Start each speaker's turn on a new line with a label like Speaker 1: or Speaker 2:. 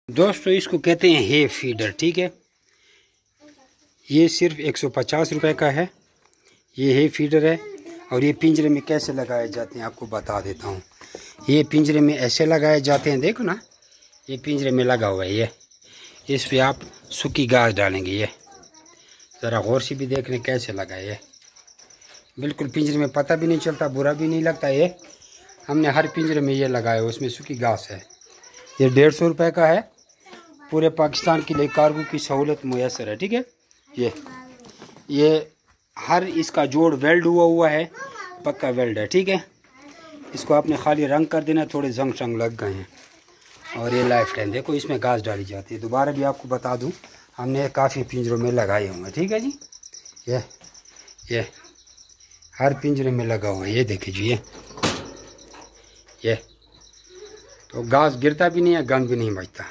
Speaker 1: दोस्तों इसको कहते हैं हे फीडर, ठीक है। ये सिर्फ 150 रुपये का है। ये हे फीडर है। और ये पिंजरे में कैसे लगाए जाते हैं आपको बता देता हूँ। ये पिंजरे में ऐसे लगाए जाते हैं, देखो ना, ये पिंजरे में लगा हुआ है। ये इस पे आप सूखी घास डालेंगे। ये ज़रा गौर से भी देख लें कैसे लगाए। ये बिल्कुल पिंजरे में पता भी नहीं चलता, बुरा भी नहीं लगता। ये हमने हर पिंजरे में ये लगाया, उसमें सूखी घास है। ये 150 रुपये का है। पूरे पाकिस्तान के लिए कार्गो की सहूलत मुयसर है, ठीक है। ये हर इसका जोड़ वेल्ड हुआ है, पक्का वेल्ड है, ठीक है। इसको आपने खाली रंग कर देना, थोड़े जंग शंग लग गए हैं। और ये लाइफ टाइम देखो इसमें घास डाली जाती है। दोबारा भी आपको बता दूं, हमने काफ़ी पिंजरों में लगाए होंगे, ठीक है जी। ये हर पिंजरे में लगा हुआ है। ये देखिए जी, ये तो घास गिरता भी नहीं है, गंद भी नहीं बचता।